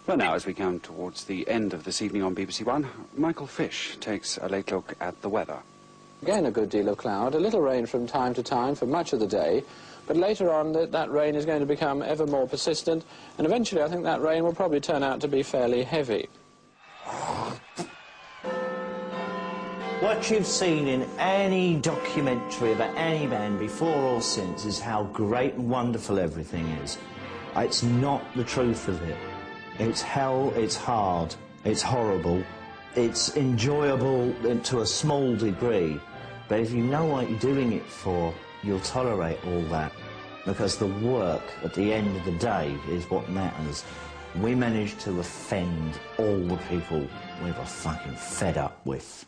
Well, now, as we come towards the end of this evening on BBC One, Michael Fish takes a late look at the weather. Again, a good deal of cloud, a little rain from time to time for much of the day, but later on that rain is going to become ever more persistent, and eventually I think that rain will probably turn out to be fairly heavy. What you've seen in any documentary about any band before or since is how great and wonderful everything is. It's not the truth of it. It's hell, it's hard, it's horrible, it's enjoyable to a small degree, but if you know what you're doing it for, you'll tolerate all that, because the work at the end of the day is what matters. We managed to offend all the people we were fucking fed up with.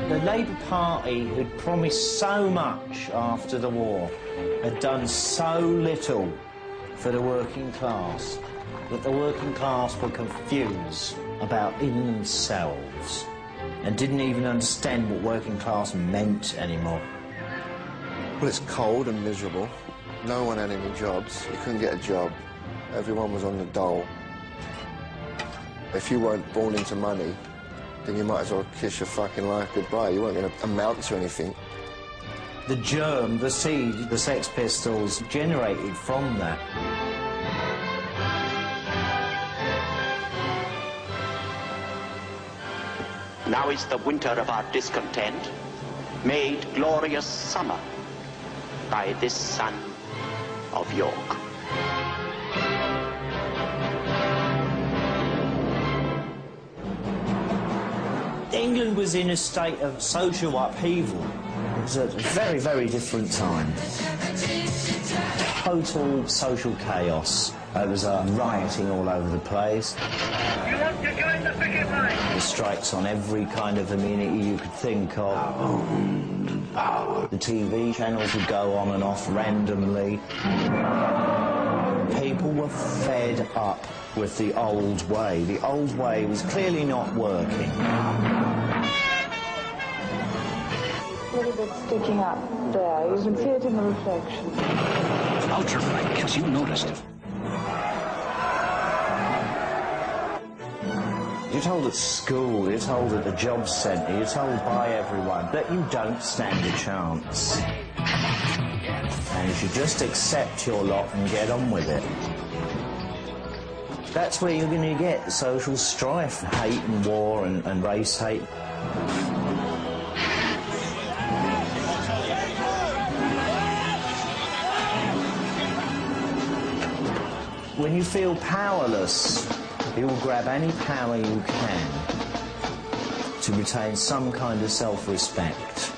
The Labour Party, who'd promised so much after the war, had done so little for the working class that the working class were confused about even themselves and didn't even understand what working class meant anymore. Well, it's cold and miserable. No one had any jobs. You couldn't get a job. Everyone was on the dole. If you weren't born into money, then you might as well kiss your fucking life goodbye. You weren't going to amount to anything. The germ, the seed, the Sex Pistols generated from that. Now is the winter of our discontent, made glorious summer by this son of York. England was in a state of social upheaval. It was a very, very different time. Total social chaos. There was rioting all over the place. You want to join the picket line? The strikes on every kind of amenity you could think of. The TV channels would go on and off randomly. People were fed up with the old way. The old way was clearly not working. A little bit sticking up there. You can see it in the reflection. Ultra-bright, as you noticed. You're told at school, you're told at the job centre, you're told by everyone that you don't stand a chance. And you should just accept your lot and get on with it. That's where you're going to get social strife, hate and war and race hate. When you feel powerless, you will grab any power you can to retain some kind of self-respect.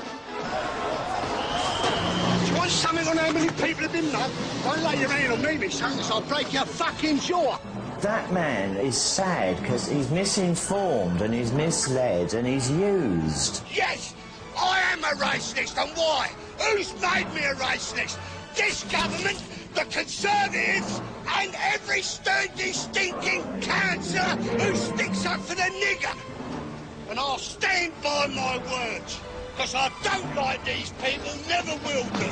Do you want something on how many people have been mugged? Don't lay your hand on me, son, because I'll break your fucking jaw. That man is sad because he's misinformed and he's misled and he's used. Yes, I am a racist, and why? Who's made me a racist? This government, the Conservatives, and every sturdy, stinking councillor who sticks up for the nigger. And I'll stand by my words, because I don't like these people, never will do.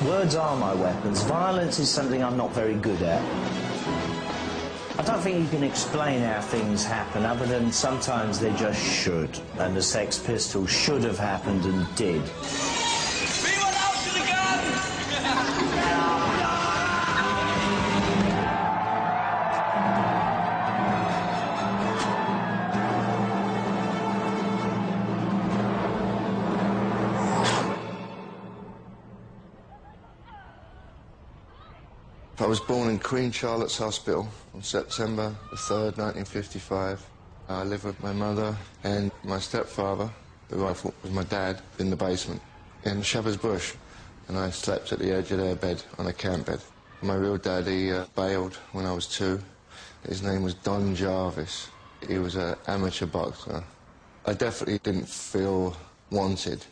Words are my weapons. Violence is something I'm not very good at. I don't think you can explain how things happen other than sometimes they just should. And the Sex Pistols should have happened and did. I was born in Queen Charlotte's Hospital on September the 3rd, 1955. I lived with my mother and my stepfather, who I thought was my dad, in the basement in Shepherd's Bush. And I slept at the edge of their bed on a camp bed. My real dad, he bailed when I was 2. His name was Don Jarvis. He was an amateur boxer. I definitely didn't feel wanted.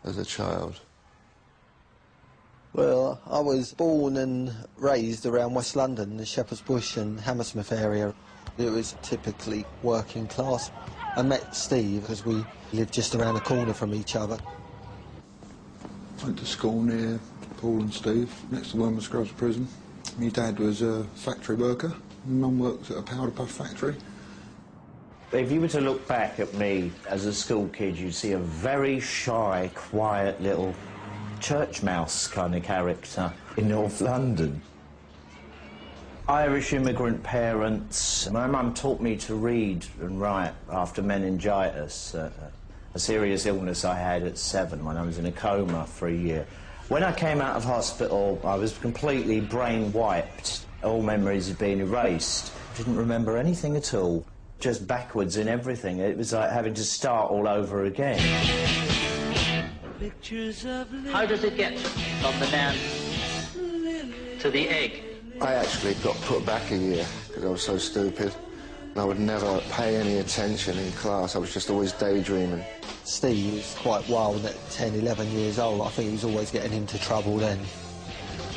as a child? Well, I was born and raised around West London, the Shepherd's Bush and Hammersmith area. It was typically working class. I met Steve because we lived just around the corner from each other. Went to school near Paul and Steve, next to Wormwood Scrubs prison. My dad was a factory worker. Mum works at a powder puff factory. If you were to look back at me as a school kid, you'd see a very shy, quiet little church mouse kind of character in North London. Irish immigrant parents. My mum taught me to read and write after meningitis, a serious illness I had at 7 when I was in a coma for a year. When I came out of hospital, I was completely brain wiped. All memories had been erased. Didn't remember anything at all. Just backwards in everything. It was like having to start all over again. How does it get from the man to the egg? I actually got put back a year because I was so stupid. And I would never pay any attention in class. I was just always daydreaming. Steve was quite wild at 10, 11 years old. I think he was always getting into trouble then.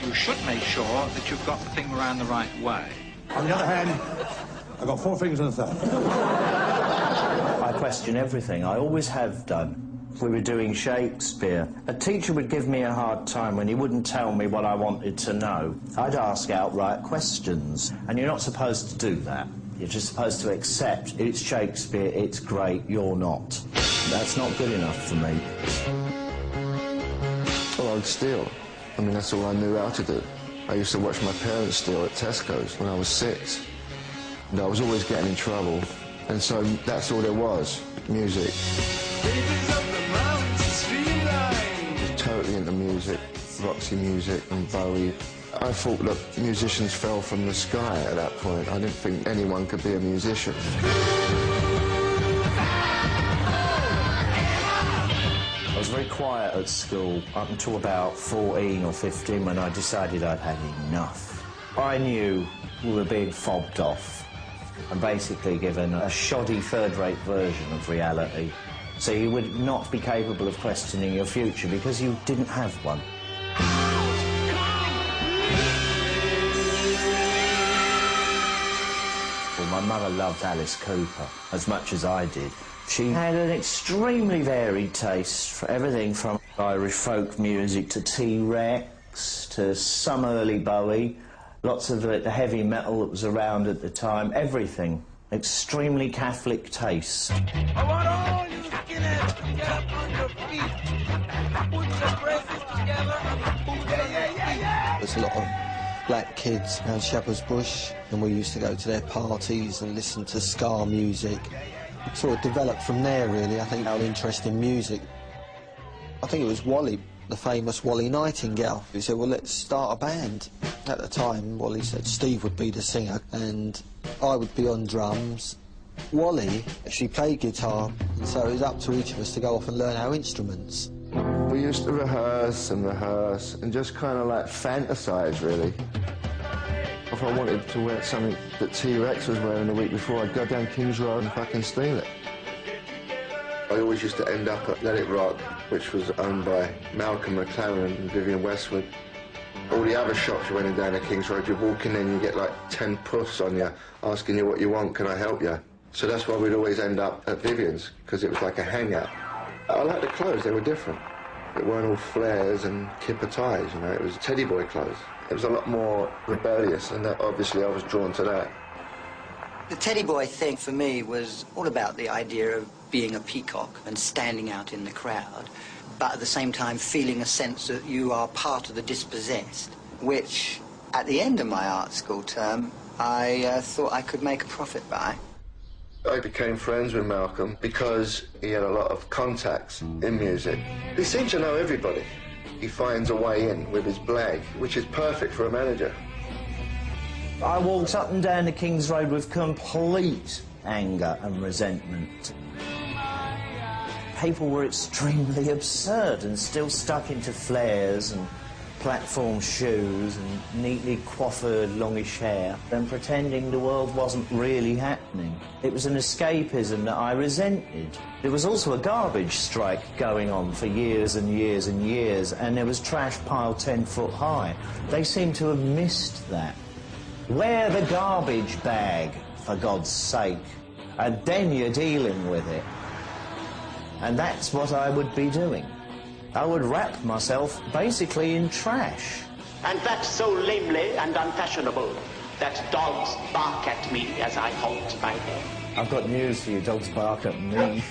You should make sure that you've got the thing around the right way. On the other hand, I've got 4 fingers and a thumb. I question everything. I always have done. We were doing Shakespeare. A teacher would give me a hard time when he wouldn't tell me what I wanted to know. I'd ask outright questions, and you're not supposed to do that. You're just supposed to accept it's Shakespeare, it's great, you're not. That's not good enough for me. Well, I would steal. I mean, that's all I knew how to do. I used to watch my parents steal at Tesco's when I was 6. And I was always getting in trouble. And so that's all there was, music. I was totally into music, Roxy music and Bowie. I thought that musicians fell from the sky at that point. I didn't think anyone could be a musician. I was very quiet at school up until about 14 or 15 when I decided I'd had enough. I knew we were being fobbed off and basically given a shoddy third-rate version of reality. So you would not be capable of questioning your future because you didn't have one. Well, my mother loved Alice Cooper as much as I did. She had an extremely varied taste for everything from Irish folk music to T-Rex to some early Bowie, lots of the heavy metal that was around at the time, everything. Extremely Catholic taste. I want all you skinheads to get up on your feet. Put your presses together and yeah. There's a lot of black kids around Shepherd's Bush, and we used to go to their parties and listen to ska music. It sort of developed from there, really, I think, our interest in music. I think it was Wally, the famous Wally Nightingale, who said, well, let's start a band. At the time, Wally said Steve would be the singer, and I would be on drums. Wally actually played guitar, and so it was up to each of us to go off and learn our instruments. We used to rehearse and just kind of like fantasize, really. If I wanted to wear something that T-Rex was wearing the week before, I'd go down King's Road and fucking steal it. I always used to end up at Let It Rock, which was owned by Malcolm McLaren and Vivian Westwood. All the other shops you went in down at King's Road, you're walking in, you get like 10 puffs on you, asking you what you want, can I help you? So that's why we'd always end up at Vivian's, because it was like a hangout. I liked the clothes, they were different. It weren't all flares and kipper ties, you know, it was teddy boy clothes. It was a lot more rebellious, and obviously I was drawn to that. The teddy boy thing for me was all about the idea of being a peacock and standing out in the crowd, but at the same time feeling a sense that you are part of the dispossessed, which, at the end of my art school term, I thought I could make a profit by. I became friends with Malcolm because he had a lot of contacts in music. He seemed to know everybody. He finds a way in with his blag, which is perfect for a manager. I walked up and down the King's Road with complete anger and resentment. People were extremely absurd and still stuck into flares and platform shoes and neatly coiffured longish hair and pretending the world wasn't really happening. It was an escapism that I resented. There was also a garbage strike going on for years and years and years, and there was trash piled 10 foot high. They seem to have missed that. Wear the garbage bag, for God's sake, and then you're dealing with it. And that's what I would be doing. I would wrap myself basically in trash. And that's so lamely and unfashionable that dogs bark at me as I halt my head. I've got news for you, dogs bark at me.